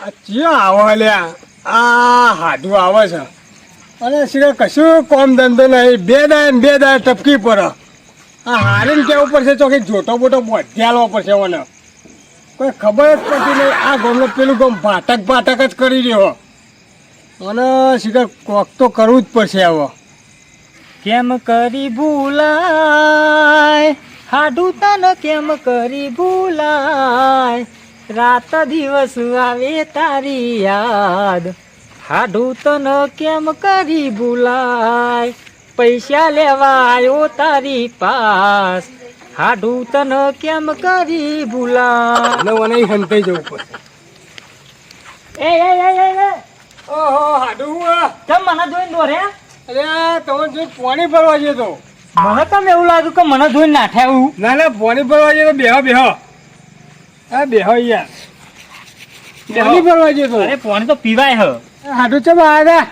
ક્યાં આવે લ્યા આ હાડું આવે છે અને સિવાય કશું કોમ ધંધો નહીં બે દાય ટપકી પર આ હારીને કેવું પડશે તો કે જોટો બોટો બધ્યાલવો પડશે મને કોઈ ખબર જ પડતી નહીં આ ગામનો પેલું ગામ ભાટક જ કરી રહ્યો મને શીખર કોક તો કરવું જ પડશે હવે કેમ કરી ભૂલાય હાડું તને કેમ કરી ભૂલાય રાત દિવસ આવે તારી યાદ હાડું તને કેમ કરી ભૂલાય પૈસા લેવા આવ્યો તારી પાસ હાડું તને કેમ કરી ભૂલાય મને હંતાઈ જવું પડશે ઓહો હાડું કેમ મને જોઈને દોરે અરે તમે જો પાણી ભરવા જઈએ તો મને કેમ એવું લાગ્યું કે મને જોઈને નાઠ્યા ના પાણી ભરવા જઈએ તો બેહો હા બેહો યાર પાણી ભરવા જઈએ તો અરે પાણી તો પીવાય હ હાડું ચમ આવ્યા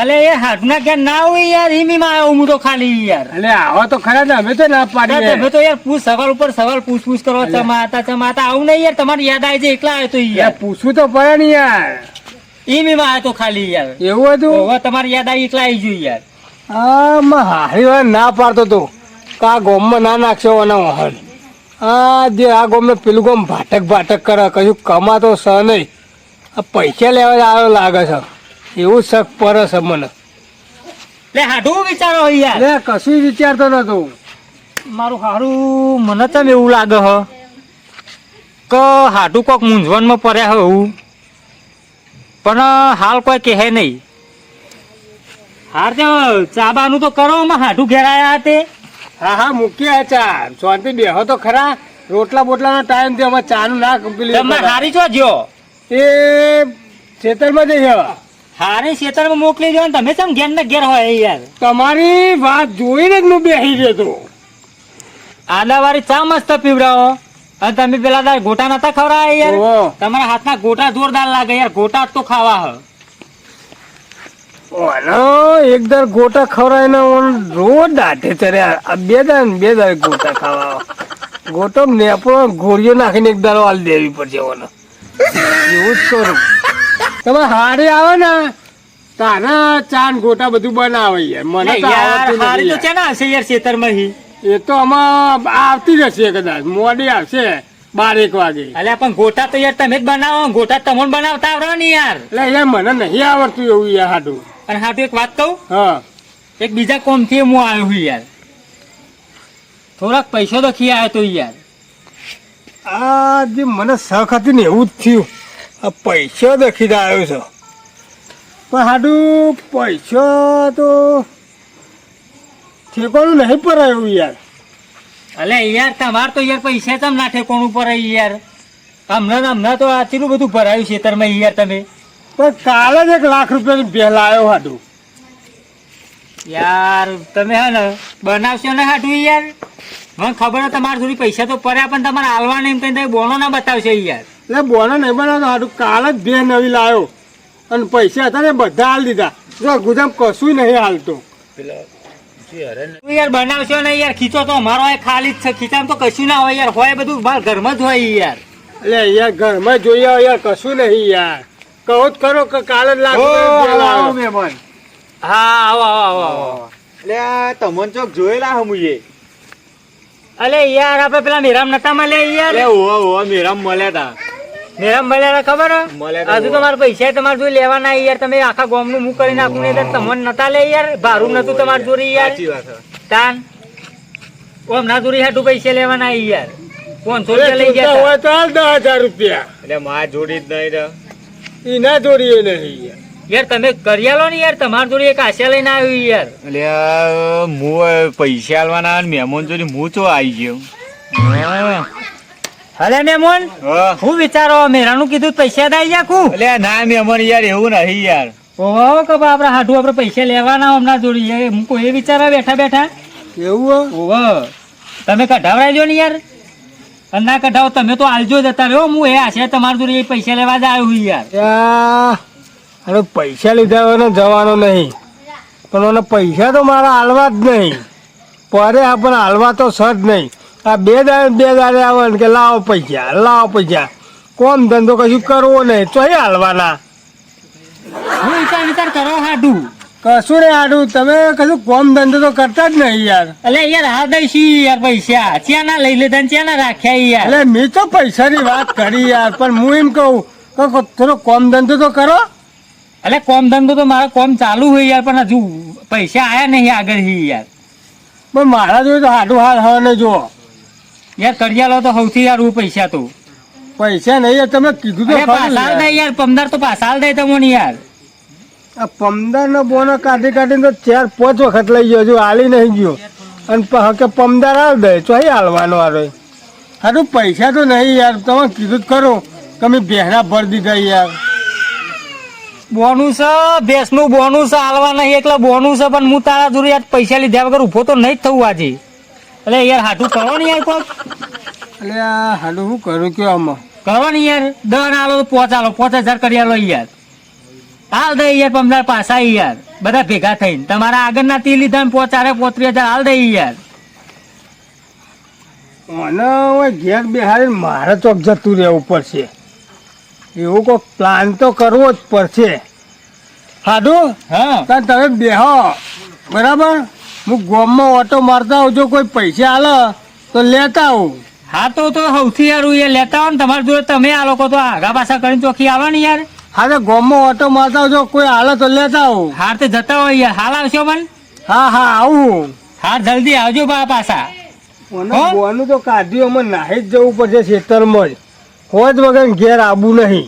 અલે એ હાડના ક્યાં ના હોય યાર હિમીમાં આવ્યો હું તો ખાલી યાર એટલે આવા તો ખરા ને અમે તો ના પાડી તમે તો યાર સવાલ ઉપર સવાલ પૂછ કરો ચમાતા આવું નહીં યાર તમારી યાદ આવી જાય એકલા આવ્યો તો યાર પૂછવું તો પડે ને યાર હિમીમાં આવ્યો તો ખાલી યાર એવું હતું હવે તમારી યાદ આવી એકલા આવી જોઈએ યાર હારી વાર ના પાડતો તો આ ગોમમાં ના નાખશો અને વાહન જે આ ગોમને પેલું ગોમ ભાટક કરે કશું કમાતો સ નહીં આ પૈસા લેવા આવ્યો લાગે છે એવું શક પડે છે મને લે હાડું વિચારો યાર લે કશું વિચારતો નતો મારું હારું મને તો એવું લાગે હ કે હાડું કોક મૂંઝવણમાં પડ્યા હ હું પણ હાલ કોઈ કહે નહીં હાર તે ચાબાનું તો કરો માં હાડું ઘેરાયા તે હા મૂકી ચા શાંતિ બેહો તો ખરા રોટલા બોટલાનો ટાઈમ થી અમે ચાનું ના તમે હારી છો જો એ ખેતરમાં જઈ હારી ખેતરમાં મોકલી દો ને તમે કેમ ઘેર ને ઘેર હોય યાર તમારી વાત જોઈને જ હું બેસી જતો આદાવારી ચા મસ્ત પીવડાવો અને તમે પેલા તાર ગોટા નતા ખવડાયા યાર ઓહો. તમારા હાથના ગોટા જોરદાર લાગે યાર ગોટા જ તો ખાવા હ એક દર ગોટા ખવડાય ને રોજ દાઢે ચડ્યા આ બે દર ગોટા ખાવા ગોટો નેપો ગોળીઓ નાખીને એક દાડો હાલ દેવી પડશે એવું જ કરું તમે હારી આવે ને તારા ચાન ગોટા બધું બનાવે યાર મને તો યાર આવડતું હારી તો નથી છે ને હશે યાર ખેતરમાં હી યાર. એ તો આમાં આવતી જશે કદાચ મોડી આવશે 12-1 વાગે અલ્યા પણ ગોટા તો યાર તમે જ બનાવો ગોટા તમને બનાવતા આવડે ને યાર એટલે યાર મને નહીં આવડતું એવું યાર હાટું અને હાટું એક વાત કહું હા એક બીજા કોમથી હું આવ્યો છું યાર થોડાક પૈસો તો ખી આવ્યો તો યાર આ જે મને શખ હતી ને એવું જ થયું આ પૈસા દખી આવ્યો છે પણ હાડું પૈસા તો ઠેકાણું નહીં પડાયું યાર અલે યાર તમાર તો યાર પૈસા તમ નાઠે કોણ ઉપર યાર હમણાં તો આટલું બધું ભરાયું ખેતરમાં યાર તમે પણ કાલે જ 1 લાખ રૂપિયાની બેલ આવ્યો હાડું યાર તમે હે ને બનાવશો ને હાટું યાર મને ખબર છે તમારા જોડી પૈસા તો પડ્યા પણ તમારે હાલવા નહીં કઈ તમે બોનો ના બતાવશો યાર એટલે બોનો નહીં બનાવતો હાડું કાલે જ બે નવી લાવ્યો અને પૈસા હતા ને બધા હાલ દીધા જો ગુજામ કશું નહીં હાલતો યાર બનાવશો ને યાર ખીચો તો અમારો ખાલી જ છે ખીચામાં તો કશું ના હોય યાર હોય બધું મારા ઘરમાં જ હોય યાર એટલે યાર ઘરમાં જોઈએ યાર કશું નહીં યાર કહો જ કરો કે કાલે જ લાખ રૂપિયાની બેલ આવ્યો. મહેમાન હા આવો એટલે તમન ચોક જોયેલા હમુએ અલે યાર આપણે પેલા મેરામ નતા મળ્યા યાર ઓહો મેરામ મળ્યા તા મેરામ મળ્યા ખબર મળ્યા તા. હજુ તમારા પૈસા તમારે જોઈ લેવાના યાર તમે આખા ગામ નું મું કરી નાખું ને તમને નતા લે યાર ભારું નતું તમારે જોડી યાર સાચી વાત છે. તાન ઓમ ના જોડી હાટું પૈસા લેવાના યાર 500 રૂપિયા લઈ ગયા હોય તો હાલ 10,000 રૂપિયા એટલે માં જોડી જ નહીં રે એના જોડીએ નહીં યાર યાર તમે કર્યા લો ને યાર તમારી જોડી એક આશા લઈને આવ્યું યાર એટલે હું પૈસા આલવાના મહેમાન જોડી હું તો આવી ગયો હલે મેમોન હા. હું વિચારો મેરાનું કીધું પૈસા દઈ જાખું એટલે ના મહેમાન યાર એવું નહીં યાર ઓહો કે આપડે હાટું આપડે પૈસા લેવાના હમણાં જોડી હું કોઈ વિચારા બેઠા એવું ઓહો તમે કઢાવરાઈ લો ને યાર અને ના કઢાવો તમે તો આલજો જતા રહ્યો હું એ આશા તમારી જોડે પૈસા લેવા જ આવ્યો છું યાર અરે પૈસા લીધા વગર જવાનો નહીં પણ મને પૈસા તો મારા હાલવા જ નહીં પરે પણ હાલવા તો સજ નહીં આ બે દાડે આવે ને કે લાવો પૈસા કોમ ધંધો કશું કરવો નહીં ચોય હાલવાના. હું વિચાર કરો હાડું. કશું નહીં હાડું, તમે કશું કોમ ધંધો તો કરતા જ નહીં યાર. એટલે યાર હા દઈશી યાર પૈસા ચ્યાં ના લઈ લીધા ને ચ્યાં ના રાખ્યા યાર. એટલે મેં તો પૈસાની વાત કરી યાર, પણ હું એમ કહું કે થોડો કોમ ધંધો તો કરો. એટલે કોમ ધંધો તો મારો કોમ ચાલુ હોય યાર, પણ હજુ પૈસા આયા નહીં આગળ હી યાર. પણ મારા જોડે તો હાડું હાલ હવે ને જો યાર કરિયાલો તો સૌથી યાર હું પૈસા તો પૈસા નહીં યાર, તમે કીધું તો ખરું પાસાલ દે યાર. યાર પમદાર તો પાસાલ દે તમને યાર. આ 15 બોનો કાઢીને તો 4-5 વખત લઈ ગયો, હજુ હાલી નહીં ગયો. અને કે પમદાર હાલ દે ચોય હાલવાનો હારો. હારું પૈસા તો નહીં યાર, તમે કીધું જ ખરું કે મેં બહેરા ભરી દીધા યાર. બોનુસ ભેંસનું બોનુસ હાલવા નહીં એકલા બોનુસ, પણ હું તારા જોડે યાર પૈસા લીધા વગર ઉભો તો નહીં જ થવું આજે. એટલે યાર હાટું કરો ને યાર કોક. એટલે આ હાડું શું કરું કયો આમાં? કરો ને યાર 10 આલો તો 5,000 કરી આલો યાર. હાલ દે યાર પમદાર પાસા યાર બધા ભેગા થઈને તમારા આગળના તી લીધા ને 35,000 હાલ દે યાર. મને હવે ઘેર બેહાડીને મારે ચોક જતું રહેવું પડશે. એવું કોઈ પ્લાન તો કરવો જ પડશે. હાડું હા તાર તમે બેહો બરાબર, હું ગામમાં ઓટો મારતા આવજો, કોઈ પૈસા આલે તો લેતા આવું. હા તો સૌથી યાર એ લેતા હો ને તમારા જોડે તમે આ લોકો તો આગા પાછા કરીને ચોખ્ખી આવે ને યાર. હા તો ગામમાં ઓટો મારતા આવજો, કોઈ આલે તો લેતા આવું. હાર તે જતા હોય યાર હાલ આવશો પણ. હા હા આવું. હાર જલ્દી આવજો પાછા. મને બોનું તો કાઢ્યું, અમે નાહી જ જવું પડશે ખેતરમાં જ. હોજ વગર ઘેર આવું નહીં.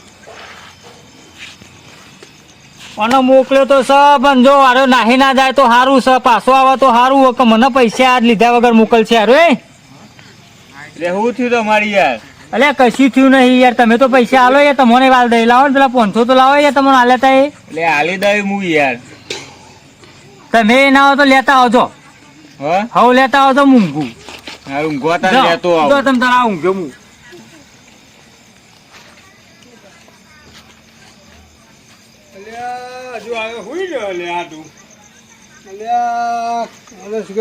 અને મોકલ્યો તો સ પણ જો આરો નાહી ના જાય તો સારું છે, પાછો આવે તો સારું કે મને પૈસા આજ લીધા વગર મોકલશે હારો. એટલે શું થયું તમારી યાર? અલ્યા કશું થયું નહીં યાર, તમે તો પૈસા આલો યાર, તમને વાલ દઈ લાવો ને પેલા 500 તો લાવો યાર, તમને હાલે તા. એટલે આલી દઈ હું યાર. તમે ના આવો તો લેતા આવજો. હા હવે લેતા આવજો મૂંગું. હારું ગોતા લેતો જો આવું. તમે તારા ઊંઘ્યો હું. હજુ આવે હુઈ ગયો લે આટું.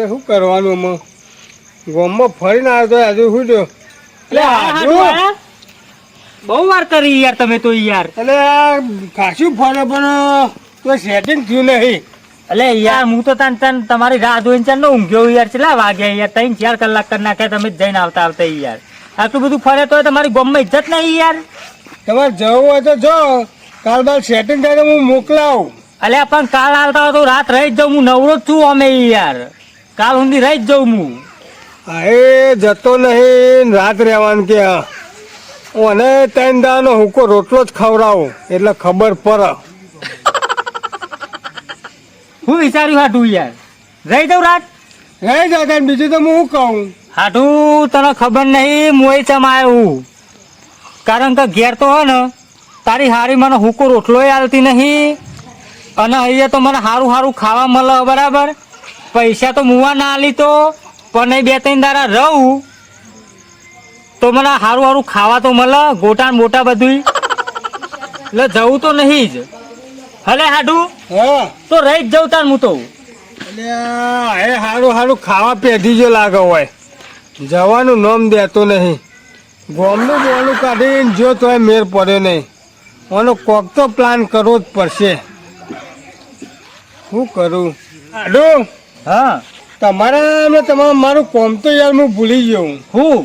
શું કરવાનું આમાં? ગામમાં ફરીને આવ્યો તો હજુ હુઈ ગયો. એટલે હારું આયા? બહુ વાર કરી યાર તમે તો યાર. એટલે ખાસું ફરે પણ તો સેટિંગ થયું નહીં. એટલે યાર હું તો તાન તમારી રાહ જોઈને ચાલ ને ઊંઘ્યો યાર. કેટલા વાગ્યા યાર? 3-4 કલાક કરી નાખ્યા તમે જઈને આવતા યાર. આટલું બધું ફરે તો તમારી ગામમાં ઇજ્જત નહીં યાર. તમારે જવું હોય તો જો, કાલ બાર સેટિંગ થાય તો હું મોકલાવું. અલ્યા પણ કાલ આવતા હોય તો રાત રહી જ જાઉં, હું નવરો જ છું અમે યાર. કાલ સુધી રહી જ જાઉં હું. હા એ જતો નહીં, રાત રહેવાનું કે અને 3 દાવાનો હુકો રોટલો જ ખવડાવું એટલે ખબર પડે. હું વિચાર્યું હાટું યાર રહી જાઉં રાત. રહી જતા બીજું તો હું શું કહું? હાટું તને ખબર નહીં મોય ચમ આવ્યું. કારણ કે ઘેર તો હો ને તારી હારી મને હુકો રોટલોય આલતી નહીં, અને અહીંયા તો મને સારું સારું ખાવા મળે બરાબર. પૈસા તો મુવા ના આલી તો પણ એ 2-3 દાડા રહું તો મને સારું સારું ખાવા તો મળે, ગોટા ને મોટા બધું. એટલે જવું તો નહીં જ. હલે હાટું હા તો રહી જ જવું તાર હું તો. એટલે એ સારું સારું ખાવા પેઢી જો લાગે હોય, જવાનું નામ દેતો નહીં. ગોમનું બોલું કાઢીને જો તોય મેર પડ્યો નહીં. આનો કોક તો પ્લાન કરવો જ પડશે. શું કરું? આડું હા તમારે મારું કોમ તો યાર હું ભૂલી ગયો. હું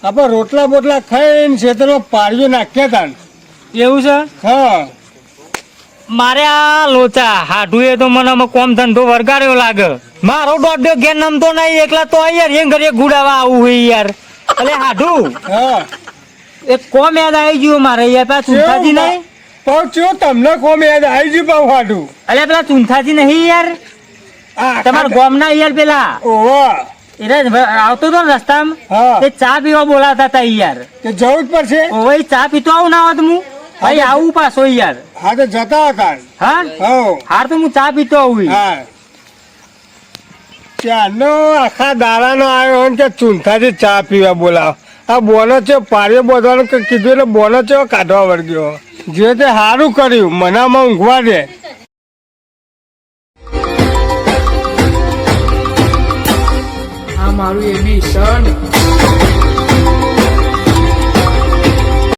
આપણે રોટલા બોટલા ખાઈને ખેતરમાં પાળીઓ નાખ્યા હતા. એવું છે? હા મારે આ લોચા હાડું એ તો મને કોમ ધંધો વરગાડ્યો લાગે. મારો દોડ્યો ઘેર નમતો નહીં, એકલા તો યાર એ ઘરે ગુડાવા આવું હોય યાર. એટલે હાડું હા એક કોમ યાદ આવી ગયું મારે યાર. પેલા ચુંથાજી નહીં? પહોંચ્યો તમને કોમ યાદ આવી ગયું પાછું હાડું. એટલે પેલા ચુંથાજી નહીં યાર તમારા ગામના યાર પેલા ઓવા એટલે આવતો હતો ને રસ્તામાં હા તે ચા પીવા બોલાવતા હતા યાર. તે જવું જ પડશે. ઓવે ચા પીતો આવું ના હોત હું ભાઈ આવું પાછો યાર. હા તો જતા હતા. હા હો હાર તો હું ચા પીતો આવું. હા ત્યાંનો આખા દાડાનો આવ્યો હોય ને કે ચૂંથાથી ચા પીવા બોલાવ. આ બોનો છે પાડીઓ બોધવાનું કીધું એટલે બોનો છે કાઢવા વળગ્યો. જે તે સારું કર્યું, મનામાં ઊંઘવા દે. આ મારું એમિશન